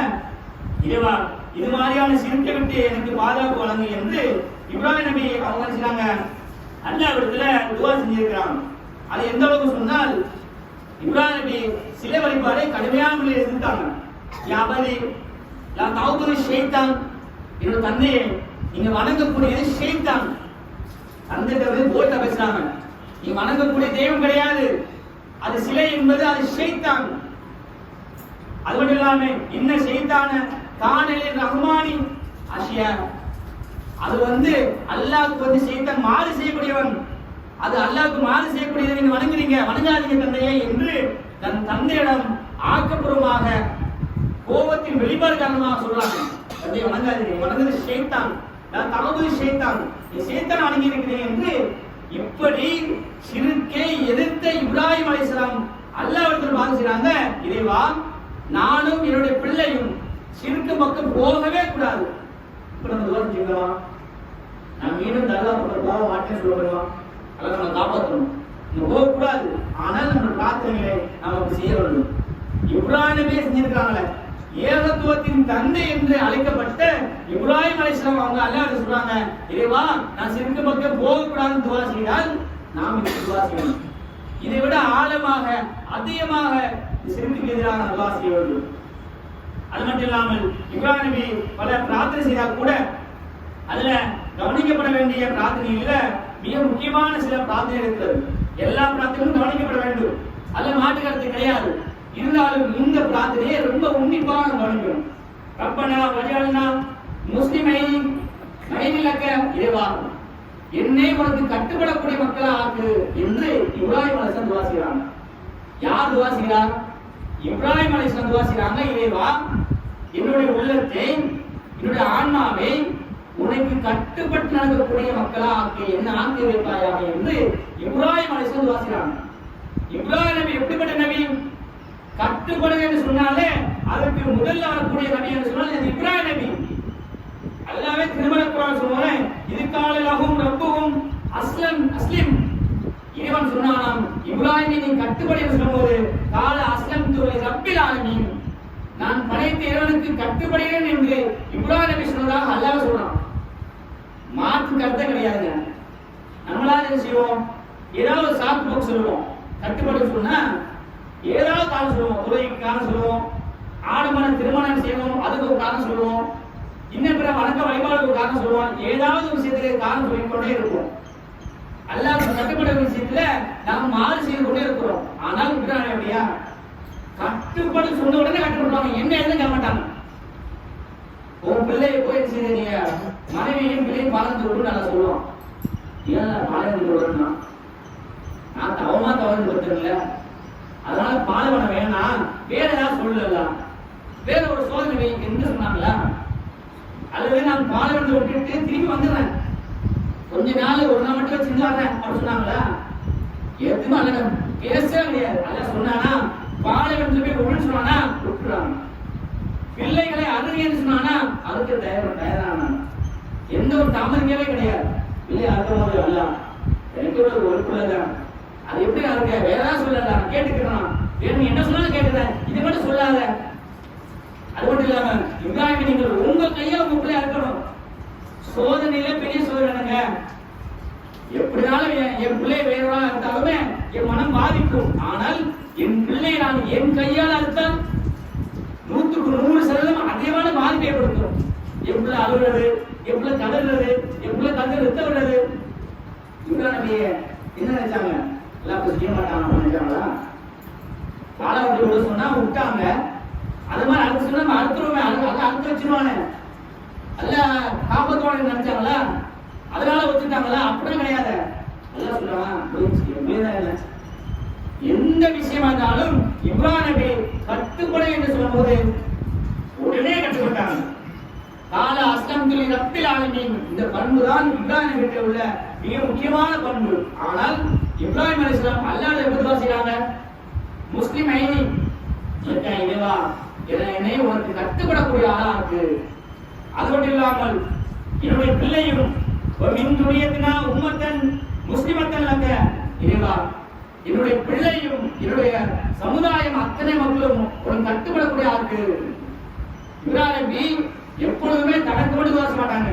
Speaker 2: இறைவா இது மாதிரியான ஷிர்க்கை விட்டு எனக்கு பாதுகாப்பு வழங்கு என்று இப்ராஹிம் நபி அவங்க செய்றாங்க, அல்லாஹ்விடத்துல துஆ செஞ்சிருக்கிறாங்க. அது எந்த அளவுக்கு சொன்னால், இப்ராஹிம் நபி சிலை வழிபாடை கடுமையான முறையில் எதிர்த்தாங்க. யாபதி லா தஅபுது ஷைத்தான், என்னோட தந்தையை நீங்க வணங்கக்கூடியது ஷைத்தான். தந்தையை போல்டா பேசுறாங்க, நீ வணங்கக்கூடிய தெய்வம் கிடையாது, அது சிலை என்பது அது ஷைத்தான். அது மட்டும் இல்லாம இன்ன ஷைத்தான கானலே ரஹ்மானி அஷியா, அது அல்லாஹ்வுக்கு ஷைத்தான் மாறு செய்யக்கூடியவன், அது அல்லாஹ்வுக்கு மாறு செய்யக்கூடியதை நீங்க வணங்குறீங்க, வணங்காதீங்க தந்தையே என்று தன் தந்தையிடம் ஆக்கப்பூர்வமாக கோபத்தின் வெளிப்பாடு காரணமாக சொல்றாங்க. தந்தையை வணங்காதீங்க, வணங்குறது ஷைத்தான், நான் தஅபுது ஷைத்தான், நீ ஷைத்தான் வணங்கி இருக்கிறீங்க என்று இப்படி ஷிர்க்கை எதிர்த்த இப்ராஹிம் அலைஹிஸ்ஸலாம் அல்லாஹ்விடத்தில் வாங்குறாங்க. இறைவா, நானும் என்னுடைய பிள்ளையும் ஷிர்க்கு பக்கம் போகவே கூடாது. இப்ப நம்ம துஆ செஞ்சோம், நான் மீண்டும் அல்லாஹ் பக்கம் போக மாட்டேன்னு சொல்லுவோம், அல்லாஹ் நம்ம காப்பாற்றணும், நம்ம போக கூடாது. ஆனால் நம்ம பிரார்த்தனைகளை நம்ம செய்ய வேண்டும். இப்ராஹிம் நபி செஞ்சிருக்காங்களே, ஏகத்துவத்தின் தந்தை என்று அழைக்கப்பட்ட இப்ராஹிம் அலைஹிஸ்ஸலாம் அவங்க அல்லாஹ் சொல்றாங்க, இறைவா நான் ஷிர்க்கு பக்கம் போக கூடாதுன்னு துஆ செய்தால் நாம் இந்த துஆ செய்யணும். இதை விட ஆழமாக அதிகமாக ஷிர்க்குக்கு எதிராக துஆ செய்ய வேண்டும். அது மட்டும் இல்லாமல் இப்ராஹிம் நபி பல பிரார்த்தனை செய்தால் கூட அதுல கவனிக்கப்பட வேண்டிய பிரார்த்தனையில மிக முக்கியமான சில பிரார்த்தனை இருக்கிறது. எல்லா பிரார்த்தனையும் கவனிக்கப்பட வேண்டும், அதுல மாற்று கருத்து கிடையாது. இருந்தாலும் இந்த பிரார்த்தனையை ரொம்ப உன்னிப்பாக கவனிக்கணும். ரப்பனா வஜஅல்னா முஸ்லிமைன் மைனிலக, இறைவா என்னை உனக்கு கட்டுப்படக்கூடிய மக்களா ஆக்கு என்று இப்ராஹிம் அலைஹிஸ்ஸலாம் துஆ செய்றாங்க. யார் துஆ செய்றார்? இப்ராஹிம் அலைஹிஸ்ஸலாம் துஆ செய்றாங்க, இறைவா என்னுடைய உள்ளத்தை, என்னுடைய ஆன்மாவை உனக்கு கட்டுப்பட்டு நடக்கக்கூடிய மக்களா ஆக்கு, என்ன ஆக்கி வைப்பாயாக என்று இப்ராஹிம் அலைஹிஸ்ஸலாம் துஆ செய்றாங்க. இப்ராஹிம் நபி எப்படிப்பட்ட நபி? கட்டுப்படுங்க என்று சொன்னாலே அதற்கு முதல்ல வரக்கூடிய நபி என்று சொன்னால் அது இப்ராஹிம் நபி. அல்லாஹ்வே திருமறை குர்ஆன் சொல்றான், இதுகால லஹும் ரப்புஹும் அஸ்லிம், இறைவன் சொன்னானாம் இப்ராஹிமை நீ கட்டுப்படு என்று சொல்லும்போது கால அஸ்லம்து ரப்பில் ஆலமீன், நான் படைத்த இறைவனுக்கு கட்டுப்படுகிறேன் என்று இப்ராஹிம் நபி சொன்னதாக அல்லாஹ் சொல்றான். மாற்று கருத்து கிடையாதுங்க. நம்மளால என்ன செய்வோம், ஏதாவது சாக்கு போக்கு சொல்லுவோம். கட்டுப்படு சொன்னா ஏதாவது காரணம் சொல்லுவோம், தொழிலுக்கு காரணம் சொல்லுவோம், ஆடம்பர திருமணம் செய்யணும் அதுக்கு ஒரு காரணம் சொல்லுவோம், இன்னும் பிற வணக்க வழிபாடுக்கு ஒரு காரணம் சொல்லுவோம், ஏதாவது ஒரு விஷயத்துக்கு காரணம் சொல்லிக்கொண்டே இருப்போம். அல்லாஹ் கட்டுப்பட விஷயத்துல நாம் மாறு செய்து கொண்டே இருக்கிறோம். ஆனால் இப்ராஹிம் அப்படியா? கட்டுப்படு சொன்ன உடனே கட்டுப்படுவாங்க, என்ன எதுவும் கேட்க மாட்டாங்க. உன் பிள்ளையை போய் செய்ய மனைவியும் பிள்ளையும் பாலந்து விட்டு நாங்க சொல்லுவோம், ஏன் பாலந்து விடுறோம்னா நான் தவமா தவறு பட்டுல, அதனால பாலைவனம் வேணாம், வேற ஏதாவது சொல்லலாம், வேற ஒரு சோதனை என்று சொன்னாங்களா? அல்லது நான் பாலைவனத்தை விட்டுட்டு திரும்பி வந்துடுறேன், கொஞ்ச நாள் ஒரு நாள் மட்டும் செஞ்சாடுறேன் அப்படின்னு சொன்னாங்களா? எதுவுமே அல்ல, பேசவே கிடையாது. அல்ல சொன்னானா பாலைவனத்துல போய் ஒன்று சொன்னானா விட்டுறாங்க. பிள்ளைகளை அருகேன்னு சொன்னானா அதுக்கு தயாரான எந்த ஒரு தாமதிக்கவே கிடையாது. பிள்ளை அறுக்கும் போது அல்ல எனக்கு ஒரு பிள்ளை தான். அது எப்படி இருக்க வேற ஏதாவது சொல்லலாம் கேட்டுக்கிறான். வேணும் என்ன சொன்னாலும் கேட்டுக்கிறேன், இது மட்டும் சொல்லாத. அது மட்டும் இல்லாம இப்ராஹிம் நீங்கள் உங்க கையில உங்க பிள்ளையா இருக்கணும். சோதனையில பெரிய சோதனைங்க. எப்படினாலும் என் பிள்ளை வேறவா இருந்தாலுமே என் மனம் பாதிக்கும். ஆனால் என் பிள்ளை நான் என் கையால் அறுத்தால் 100% அதிகமான பாதிப்பை ஏற்படுத்தும். என் பிள்ளை அழுகிறது, என் பிள்ளை கதறது, என் பிள்ளை கந்து நிறுத்த விடுறது. இப்ராஹிம் நபியை என்ன நினைச்சாங்க? எல்லாம் செய்ய மாட்டாங்க நினைச்சாங்களா? பாலாவட்டி விட சொன்னா விட்டாங்க. அது மாதிரி அடுத்து சொன்னா அடுத்துருவேன், அடுத்து வச்சிருவானே அல்ல காப்பாற்றுவானு நினைச்சாங்களா? அதனால வச்சுட்டாங்களா? அப்படியும் கிடையாது. எல்லாம் சொல்றாங்க எந்த விஷயமா இருந்தாலும் இப்ராஹிம் நபி கட்டுப்பட என்று சொல்லும்போது உடனே கட்டுப்பட்டாங்க. கால அஸ்லம்துலி ரப்பில் ஆலமீன். இந்த பண்பு தான் இப்ராஹிம் நபிக்கு உள்ள மிக முக்கியமான பண்பு. ஆனால் இப்ராஹிம் அலைஹிஸ்ஸலாம் அல்லாஹ்வை எப்படி துஆ செய்றாங்க? முஸ்லிம் ஐனி இறைவா என்னை உனக்கு கட்டுப்படக்கூடிய ஆளா இருக்கு. அது மட்டும் இல்லாமல் என்னுடைய பிள்ளையும் மின் துரியத்தினா உம்மத்தன் முஸ்லிமத்தன் லக்க. இறைவா என்னுடைய பிள்ளையும் என்னுடைய சமுதாயம் அத்தனை மக்களும் உனக்கு கட்டுப்படக்கூடிய ஆளுக்கு. இப்ராஹிம் நபி எப்பொழுதுமே தனக்கு மட்டும் துஆ செய்ய மாட்டாங்க.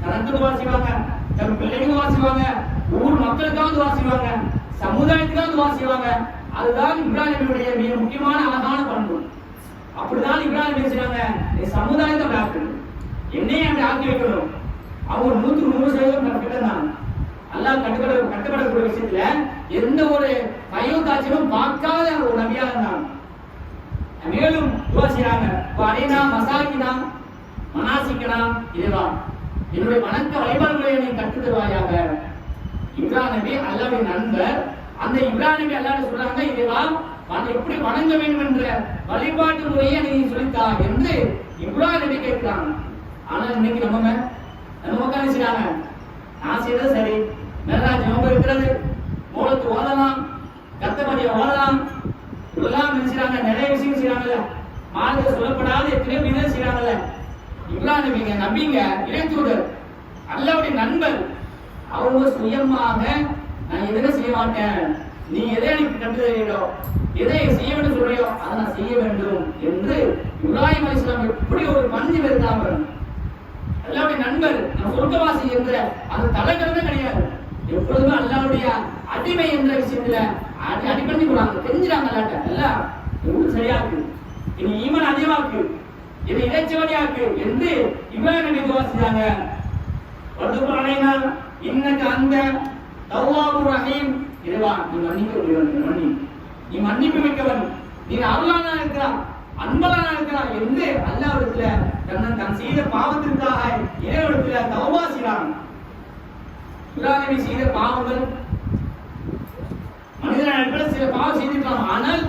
Speaker 2: தனக்கு துஆ செய்வாங்க, தன் பிள்ளைக்கு துஆ செய்வாங்க, ஊர் மக்களுக்காக துஆ செய்வாங்க, சமுதாயத்துக்காக துஆ செய்வாங்க. அதுதான் இப்ராஹிம் நபியுடைய மிக முக்கியமான அழகான பண்பு. அப்படிதான் இப்ராஹிம் நபி செய்றாங்க, சமுதாயத்தை ஆக்கு, என்னையே அப்படி ஆக்கி வைக்கணும். அவங்க 100% கிட்டதான் அல்லாஹ் கட்டுப்படக்கூடிய விஷயத்துல எந்த ஒரு பயம் காட்சியும் பார்க்காத ஒரு நபியா இருந்தாங்க. மேலும் துஆ செய்றாங்க, வரைனா மசாக்கினா மனாசிக்கனா இறைவா என்னுடைய வணக்க வழிபாடுகளை நீ கற்றுத் தருவாயாக. இப்ராஹிம் நபி அல்லாஹ்வின் நண்பர். அந்த இப்ராஹிம் நபி அல்லாஹ் சொல்றாங்க, இறைவா எப்படி வணங்க வேண்டும் என்ற வழிபாட்டு முறையை நீ சொல்லித்தா என்று இப்ராஹிம் நபி கேட்கிறாங்க. ஆனா இன்னைக்கு நம்ம மக்கள் செய்றாங்க, நான் செய்யறது சரி, மேராஜ் நோம்பு இருக்கிறது, மூலத்து ஓதலாம், கத்தமதியை ஓதலாம், இதெல்லாம் நினைச்சாங்க. நிறைய விஷயம் செய்யறாங்கல்ல, மார்க்க சொல்லப்படாத எத்தனையோ விதம் செய்யறாங்கல்ல. இப்ராஹிம் நபிங்க நபிங்க இறைத்தூதர் அல்லாஹ்வுடைய நண்பர். அவங்க சுயமாக நான் எதை செய்ய மாட்டேன், நீ எதை எனக்கு கற்றுதோ, எதை செய்ய வேண்டும் சொல்றியோ அதை நான் செய்ய வேண்டும் என்று இப்ராஹிம் அலைஹிஸ்ஸலாம் எப்படி ஒரு பஞ்சு இருந்தாங்க. அல்லாஹ்வுடைய நண்பர், நான் சொர்க்கவாசி என்ற அந்த தலைகரமே கிடையாது. எப்பொழுதுமே அல்லாஹ்வுடைய அடிமை என்ற விஷயத்துல அடிப்படை போறாங்க, தெரிஞ்சுறாங்க. அல்லாஹ்ட்ட எல்லாம் சரியா இருக்கு, இனி ஈமான் அதிகமாக்கு, இது இறைச்சவடியாக்கு என்று இப்ராஹிம் நபி துஆ செஞ்சாங்க. வதுபு அலைனா இன்னக அந்த தவ்வாபுர் ரஹீம். இறைவா நீ மன்னிக்கக்கூடியவன், நீ மன்னிப்பு மிக்கவன், நீ அருளானா இருக்கிறான், அன்பலானா இருக்கிறான் என்று அல்லாஹ்விடத்துல தன் செய்த பாவத்திற்காக இறைவனிடத்துல தௌபா செய்றான். இப்ராஹிம் நபி செய்த பாவங்கள் மனிதர்கள் சில பாவம் செய்திருக்கலாம். ஆனால்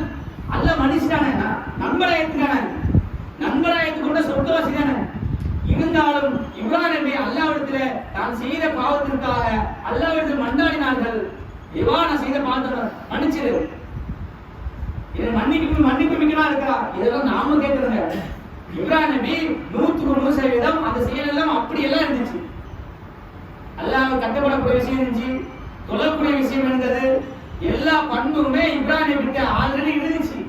Speaker 2: அல்லாஹ் மன்னிச்சிட்டானே, நண்பரை ஏத்துக்கானே, நண்பரை ஏற்றுக்கொண்ட சொர்க்கவாசி தானே. இருந்தாலும் இப்ராஹிம் நபி அல்லாஹ்விடத்துல தான் செய்த பாவத்திற்காக அல்லாஹ்விடத்தில் மன்றாடினார்கள். இவா நான் செய்த பாவத்தை மன்னிச்சிரு, இதை மன்னிப்பு மிக்கவா இருக்கிறா. இதெல்லாம் நாம கேட்கிறோங்க. இப்ராஹிம் நபி 100% அந்த செயல் எல்லாம் அப்படி எல்லாம் இருந்துச்சு. அல்லாஹ் கட்டப்படக்கூடிய விஷயம் இருந்துச்சு, தொழக்கூடிய விஷயம் இருந்தது, எல்லா பண்புமே இப்ராஹிம் நபிக்கு ஆல்ரெடி இருந்துச்சு.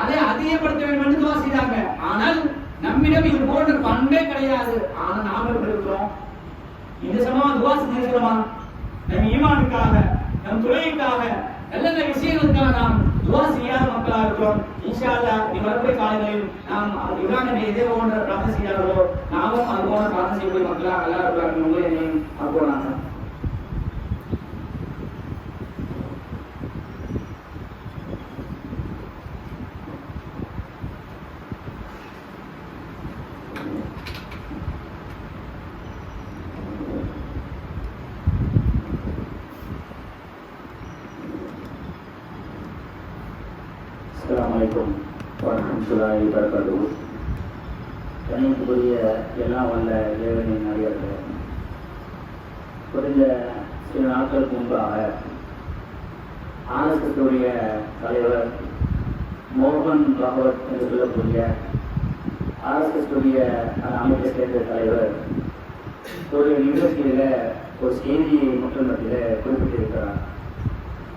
Speaker 2: அதை அதிகப்படுத்த வேண்டும் என்று துஆ செய்தாங்க. ஆனால் நம்மிடம் இது போன்ற பண்பே கிடையாது. ஆனா நாம எப்படி இருக்கிறோம்? இந்த சமமா துஆ செஞ்சிருக்கிறோமா? நம் ஈமானுக்காக, நம் தொழுகைக்காக, நல்ல விஷயங்களுக்காக நாம் துஆ செய்யாத மக்களா இருக்கிறோம். இன்ஷா அல்லாஹ் இந்த வரக்கூடிய காலங்களில் நாம் இப்ராஹிம் நபி இதே போன்ற பிரார்த்தனை செய்தார்களோ நாமும் அது போன்ற பிரார்த்தனை செய்யக்கூடிய மக்களா அல்லாஹ் இருக்கிறார்கள். உங்களை ஆக்குவானாக. அஸ்ஸலாமுஅலைக்கும் வரஹ்மத்துல்லாஹி வபரகாத்துஹு. கண்ணியத்துக்குரிய எல்லாம் வல்ல இறைவனின் அடியார்களே, குறைந்த சில நாட்களுக்கு முன்பாக ஆர்எஸ்எஸ்ஸுடைய தலைவர் மோகன் பகவத் என்று சொல்லக்கூடிய ஆர்எஸ்எஸ்ஸுடைய அமைப்பை சேர்ந்த தலைவர் ஒரு நிகழ்ச்சியில்
Speaker 1: ஒரு செய்தியை மக்கள் மத்தியில் குறிப்பிட்டிருக்கிறார்.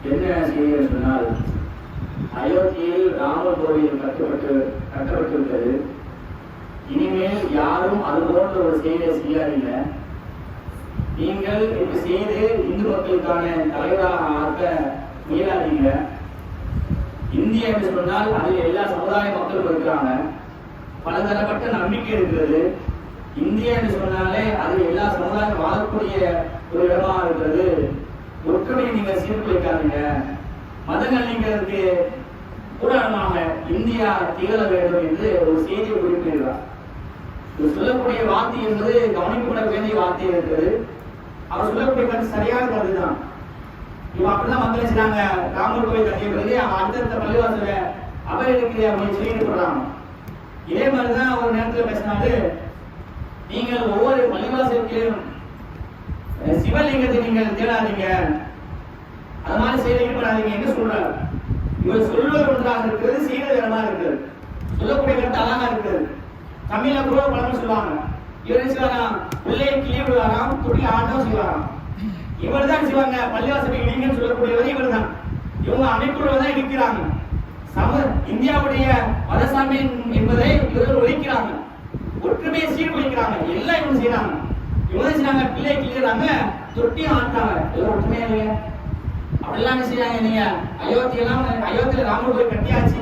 Speaker 1: என்ன செய்தி சொன்னால், அயோத்தியில் ராமர் கோவில் கட்டப்பட்டிருக்கிறது. இனிமேல் யாரும் அது போன்ற ஒரு செய்தியை செய்யாதீங்க. நீங்கள் இப்படி செய்து இந்து மக்களுக்கான தலைவராக ஆக்க முயலாதீங்க. இந்தியா என்று சொன்னால் அதில் எல்லா சமுதாய மக்களும் இருக்கிறாங்க. பலதரப்பட்ட நம்பிக்கை இருக்கிறது. இந்தியா என்று சொன்னாலே அதில் எல்லா சமுதாயம் வாழக்கூடிய ஒரு இடமா இருக்கிறது. ஒற்றுமையை நீங்கள் சீர்குலைக்காதீங்க. மத நல்லிங்கிறதுக்கு கூடாரமாக இந்தியா திகழ வேண்டும் என்று ஒரு செய்தியை குறிப்பிடுகிறார். சொல்லக்கூடிய வார்த்தை என்பது கவனிக்கப்பட வேண்டிய வார்த்தை இருக்கிறது. அவர் சொல்லக்கூடிய கருத்து சரியான கருத்து தான். இவ அப்படிதான் மக்கள் வச்சுட்டாங்க. ராமர் கோவில் கட்டிய பிறகு அடுத்தடுத்த பள்ளிவாசல அபரிக்கிறது அப்படின்னு சொல்லிட்டு போடுறாங்க. இதே மாதிரிதான் ஒரு நேரத்தில் பேசினாரு, நீங்கள் ஒவ்வொரு பள்ளிவாசலுக்கும் சிவலிங்கத்தை நீங்கள் தேடாதீங்க, அது மாதிரி செய்ய ஈடுபடாதீங்க என்று சொல்றாரு. இவர் சொல்வது ஒன்றாக இருக்கிறது, செய்வது வேறமா இருக்கிறது. சொல்லக்கூடிய கருத்து அழகா இருக்கிறது. தமிழ்ல கூட பழக்கம் சொல்லுவாங்க, இவர் என்ன செய்வாராம், பிள்ளையை கிளி விடுவாராம், தொட்டி ஆட்டம் செய்வாராம். இவர் தான் செய்வாங்க பள்ளிவாசலுக்கு இடிங்கன்னு சொல்லக்கூடியவர் இவர் தான். இவங்க அமைப்புகள் தான் இருக்கிறாங்க. இந்தியாவுடைய மதசாமி என்பதை இவர்கள் உழைக்கிறாங்க, ஒற்றுமையை சீர்குலைக்கிறாங்க. எல்லாம் இவங்க செய்யறாங்க. இவங்க செய்யறாங்க, பிள்ளை கிளிக்கிறாங்க, தொட்டியும் ஆட்டாங்க. எல்லாம் ஒற்றுமையா இல்லையா? அப்படிலாம் செய்யறாங்க. நீங்க அயோத்தியில ராமர் கோயில் கட்டியாச்சு,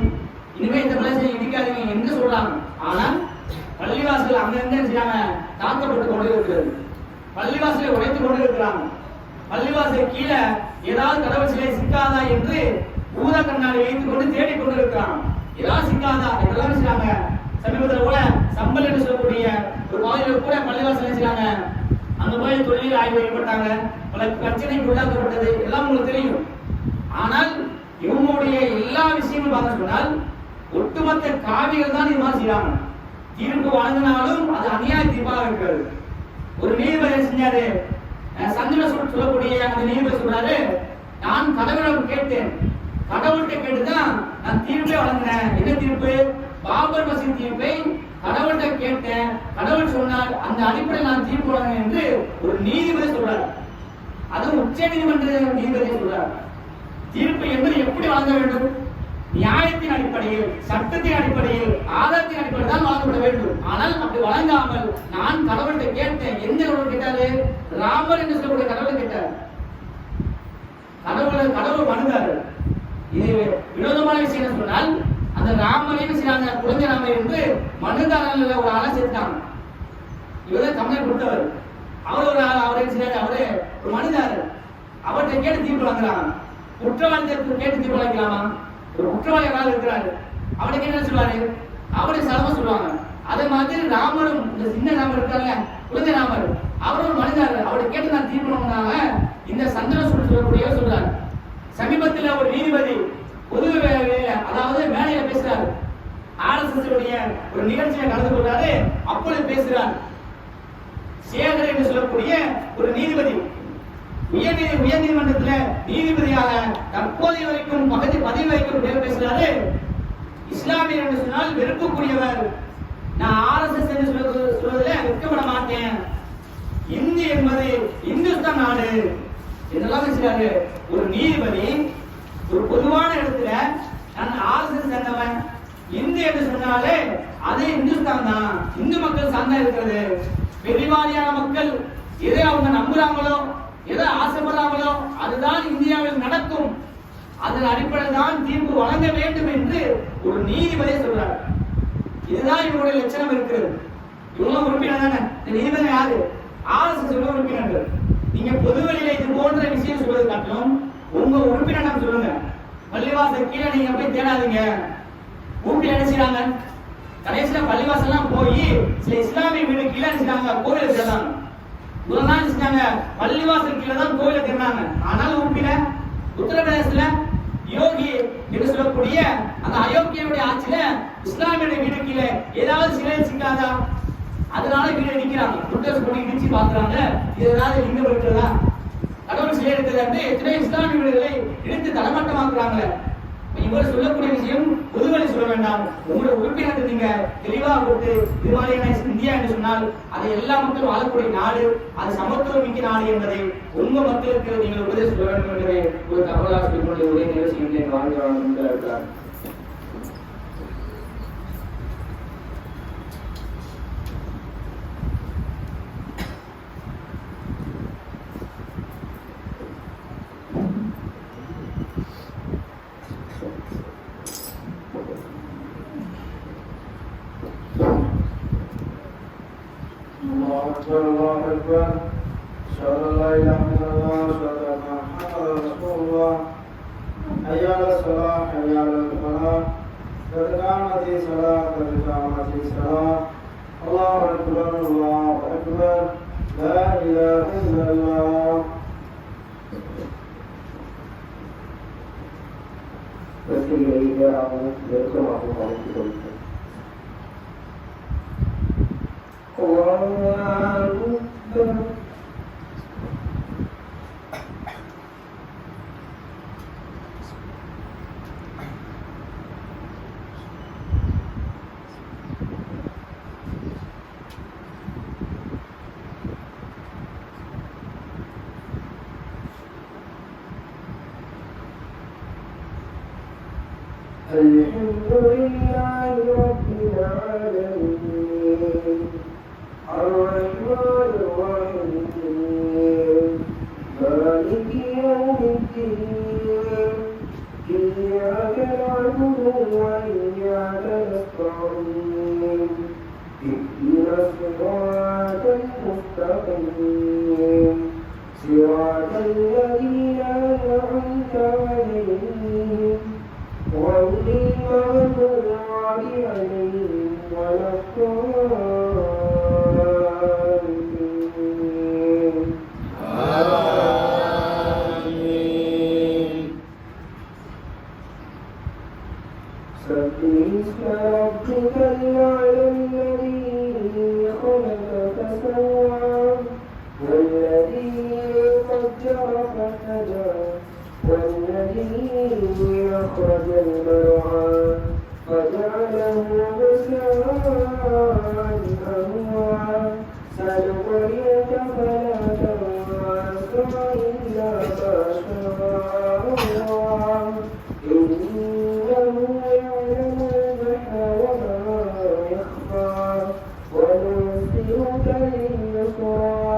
Speaker 1: இனிமே இந்த பிரச்சனை இடிக்காதீங்க என்று சொல்றாங்க. ஆனால் பள்ளிவாசல் அங்கங்க செய்யாம தாக்கப்பட்டு கொண்டு இருக்கிறது. பள்ளிவாசலை உடைத்துக் கொண்டு இருக்கிறாங்க. பள்ளிவாசல் கீழே ஏதாவது கடவுள் சிலை சிக்காதா என்று ஊத கண்ணாடி வைத்துக் கொண்டு தேடிக் கொண்டு இருக்கிறாங்க. ஏதாவது சிக்காதா என்றெல்லாம் செய்யாங்க. சமீபத்தில் கூட சம்பல் என்று சொல்லக்கூடிய ஒரு கோயிலுக்கு கூட பள்ளிவாசல் செய்யாங்க. அந்த கோயில் தொழில் ஆய்வு ஏற்பட்டாங்க, பல பிரச்சனைக்கு உள்ளாக்கப்பட்டது, எல்லாம் உங்களுக்கு தெரியும். ஆனால் இவங்களுடைய எல்லா விஷயங்களும் பார்க்க சொன்னால் ஒட்டுமொத்த காவிகள் தான் இது மாதிரி செய்யறாங்க. தீர்ப்பு வழங்கினாலும் அது அநியாய தீர்ப்பாக இருக்கிறது. ஒரு நீதிபதி செஞ்சாரு, சந்திர சொல்லக்கூடிய அந்த நீதிபதி சொல்றாரு, நான் கடவுளிடம் கேட்டேன், கடவுள்கிட்ட கேட்டுதான் நான் தீர்ப்பே வழங்கினேன். என்ன தீர்ப்பு? பாபர் மசீத் தீர்ப்பை கடவுள்கிட்ட கேட்டேன், கடவுள் சொன்னார், அந்த அடிப்படையில் நான் தீர்ப்பு வழங்கினேன் என்று ஒரு நீதிபதி சொல்றாரு. அதுவும் உச்ச நீதிமன்ற நீதிபதி சொல்றாரு. தீர்ப்பு என்பது எப்படி வழங்க வேண்டும்? நியாயத்தின் அடிப்படையில், சட்டத்தின் அடிப்படையில், ஆதாரத்தின் அடிப்படையில் தான் வழங்கப்பட வேண்டும். ஆனால் அப்படி வழங்காமல் நான் கடவுள்கிட்ட கேட்டேன். எந்த கடவுள் கேட்டாரு? ராமர் என்று சொல்லக்கூடிய கடவுள் கேட்டார். கடவுள் மனுதாரு. இது வினோதமான விஷயம் சொன்னால், அந்த ராமரையும் செய்யறாங்க, குழந்தை ராமர் என்று மனுதாரர்கள் ஒரு ஆளை சேர்த்தாங்க. இவரை தமிழர் கொடுத்தவர். அவர் என்ன செய்யறாரு? அவரு ஒரு மனுதாரர். அவர்கிட்ட கேட்டு தீர்ப்பு வழங்குறாங்க. குற்றவாளிகளுக்கு கேட்டு தீர்ப்பு வழங்கலாமா? ஒரு குற்றவாளி யாராவது இருக்கிறாரு, அவனுக்கு என்ன சொல்லுவாரு? அவருடைய சலமா சொல்லுவாங்க. அதே மாதிரி ராமரும், இந்த சின்ன ராமர் இருக்காங்க, குழந்தை ராமர், அவரும் ஒரு மனிதர். அவரை கேட்டு நான் தீர்ப்பு வழங்கினாங்க. இந்த சந்திர சொல்லக்கூடிய சொல்றாரு. சமீபத்தில் ஒரு நீதிபதி பொது அதாவது மேடையில பேசுறாரு. RSS உடைய ஒரு நிகழ்ச்சியை கலந்து கொள்றாரு. அப்பொழுது பேசுறார். சேகர் என்று சொல்லக்கூடிய ஒரு நீதிபதி உயர்நீதிமன்றத்தில் நீதிபதியாக தற்போதைய வரைக்கும் பதவி வரைக்கும் பேசுறாரு. இஸ்லாமியர் என்று சொன்னால் வெறுக்கக்கூடியவர். நான் RSS என்று சொல்வதில் வெட்கப்பட மாட்டேன். இந்தி என்பது இந்துஸ்தான் நாடு இதெல்லாம் பேசுறாரு. ஒரு நீதிபதி ஒரு பொதுவான இடத்துல நான் RSS சேர்ந்தவன், இந்தி என்று சொன்னாலே அது இந்துஸ்தான் தான், இந்து மக்கள் சார்ந்தா இருக்கிறது. பெருவாரியான மக்கள் எதை அவங்க நம்புறாங்களோ, எதை ஆசைப்படுறாங்களோ அதுதான் இந்தியாவில் நடக்கும். அதன் அடிப்படையில் தான் தீர்ப்பு வழங்க வேண்டும் என்று ஒரு நீதிபதி சொல்றார். இதுதான் இவருடைய லட்சணம் இருக்கிறது. இவங்க உறுப்பினர் தானே. இந்த நீதிபதி யாரு? RSS உறுப்பினர்கள். நீங்க பொதுவெளியில இது போன்ற விஷயம் சொல்றது காட்டிலும் உங்க உறுப்பினர் சொல்லுங்க. பள்ளிவாசல் கீழே நீங்க போய் தேடாதீங்க. ஊட்டி அடிச்சாங்க. கடைசியில பள்ளிவாசல்லாம் போய் சில இஸ்லாமிய வீடு கீழே அடிச்சாங்க, கோவிலை தேடாங்க. இவரெல்லாம் செஞ்சாங்க, பள்ளிவாசல் கீழே தான் கோவிலை தேடினாங்க. ஆனால் ஊட்டில உத்தரப்பிரதேசத்துல யோகி என்று சொல்லக்கூடிய அந்த அயோக்கியனுடைய ஆட்சியில இஸ்லாமிய வீடு கீழே ஏதாவது சிலை சிக்காதா? அதனால வீடு இடிக்கிறாங்க. புட்டர்ஸ் போட்டு இடிச்சு பாக்குறாங்க, இது ஏதாவது லிங்கம் இருக்கிறதா, கடவுள் சிலை இருக்கிறது என்று எத்தனை இஸ்லாமிய வீடுகளை இடித்து தரமட்டமாக்குறாங்க.
Speaker 2: இவர் சொல்லக்கூடிய விஷயம் பொதுவெளி சொல்ல வேண்டாம். உங்களுடைய உறுப்பினர்கள் நீங்க தெளிவாக கொடுத்து இது மாதிரியான இந்தியா என்று சொன்னால் அதை எல்லா மக்களும் வாழக்கூடிய நாடு, அது சமத்துவம் மிக்க நாடு என்பதை உங்க மக்களுக்கு நீங்கள் உபதேசம் சொல்ல வேண்டும் என்பதை ஒரு தகவலாக சொல்லிக்கொண்டு உரை நிறைவு செய்கின்றேன். வாழ்கிறார்.
Speaker 3: الله أكبر أشهد أن لا إله إلا الله أشهد أن محمدا رسول الله حي على الصلاة حي على الفلاح قد قامت الصلاة قد قامت الصلاة الله أكبر الله أكبر لا إله إلا الله. الحمد لله رب العالمين الرحمن الرحيم مالك يوم الدين إياك نعبد وإياك نستعين اهدنا الصراط المستقيم صراط الذين أنعمت عليهم غير المغضوب عليهم ولا الضالين. آمين. سبح اسم ربك الأعلى الذي خلق فسوى والذي قدر فهدى والذي أخرج المرعى فجعله غثاء أهوى سنقرئك فلا تنسى إلا ما شاء الله إنه يعلم الجهر وما يخفى ونيسرك لليسرى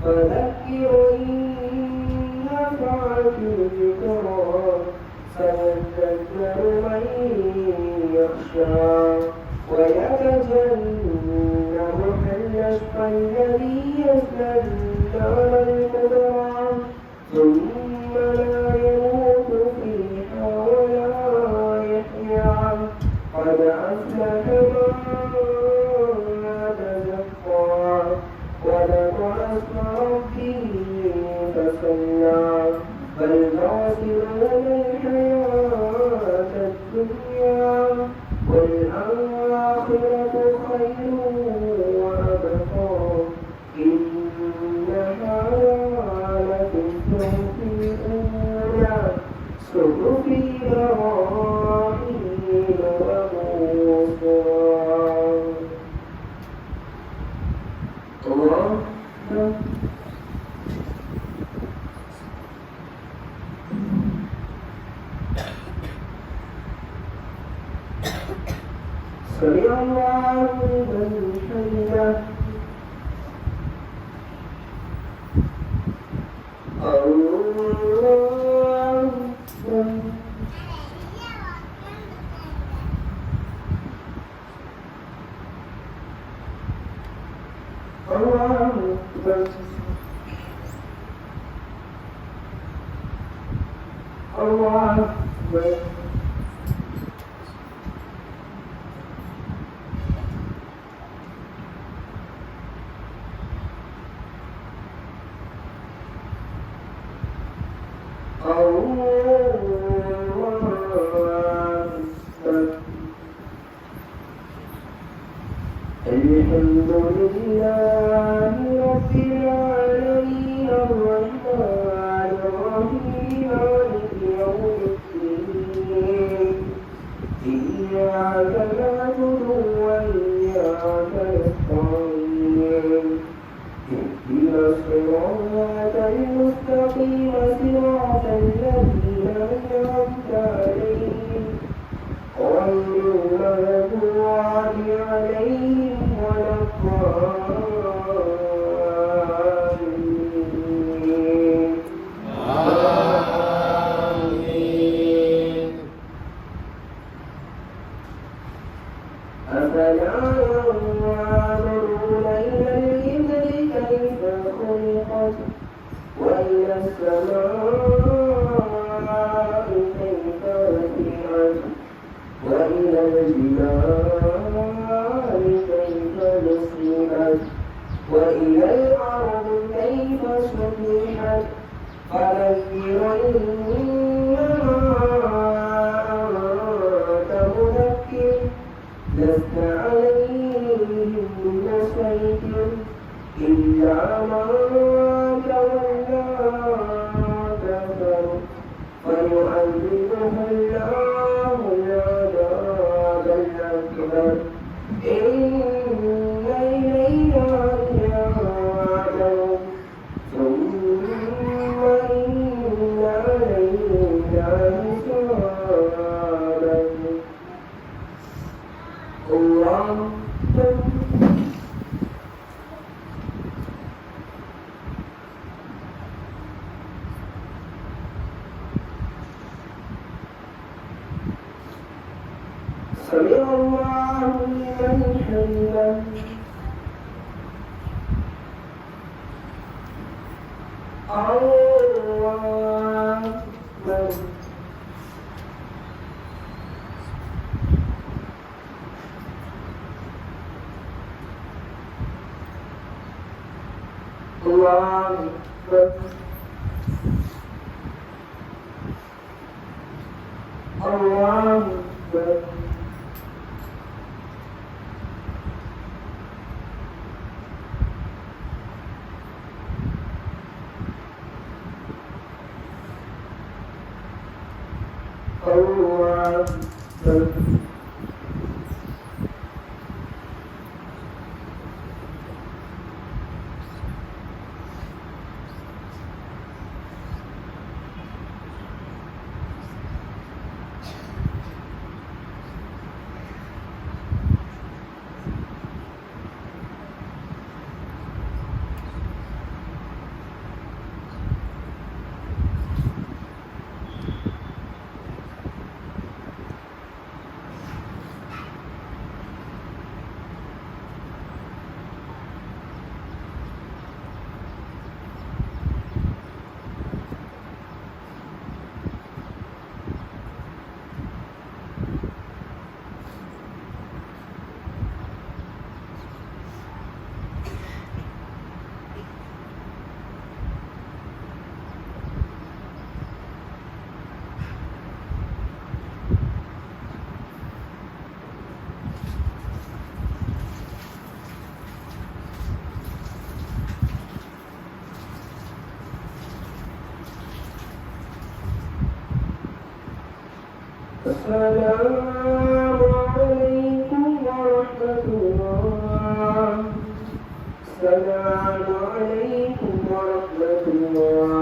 Speaker 3: فذكر إن نفعت الذكرى سيذكر من يخشى ويتجنبها الأشقى الذي يصلى النار الكبرى ثم لا يموت فيها ولا يحيا قد أفلح من تزكى وذكر اسم ربه فصلى بل تؤثرون الحياة الدنيا والآخرة خير وأبقى إن هذا لفي الصحف الأولى صحف إبراهيم وموسى. الله سمع الله لمن حمده الله أكبر الله أكبر. الحمد لله رب العالمين الرحمن الرحيم مالك يوم الدين ويعذبه الله العذاب الأكبر إن إلينا إيابهم ثم إن علينا حسابهم الله سمع الله لمن حمده الله أكبر الله أكبر الله أكبر الله أكبر السلام عليكم ورحمة الله. السلام عليكم ورحمة الله.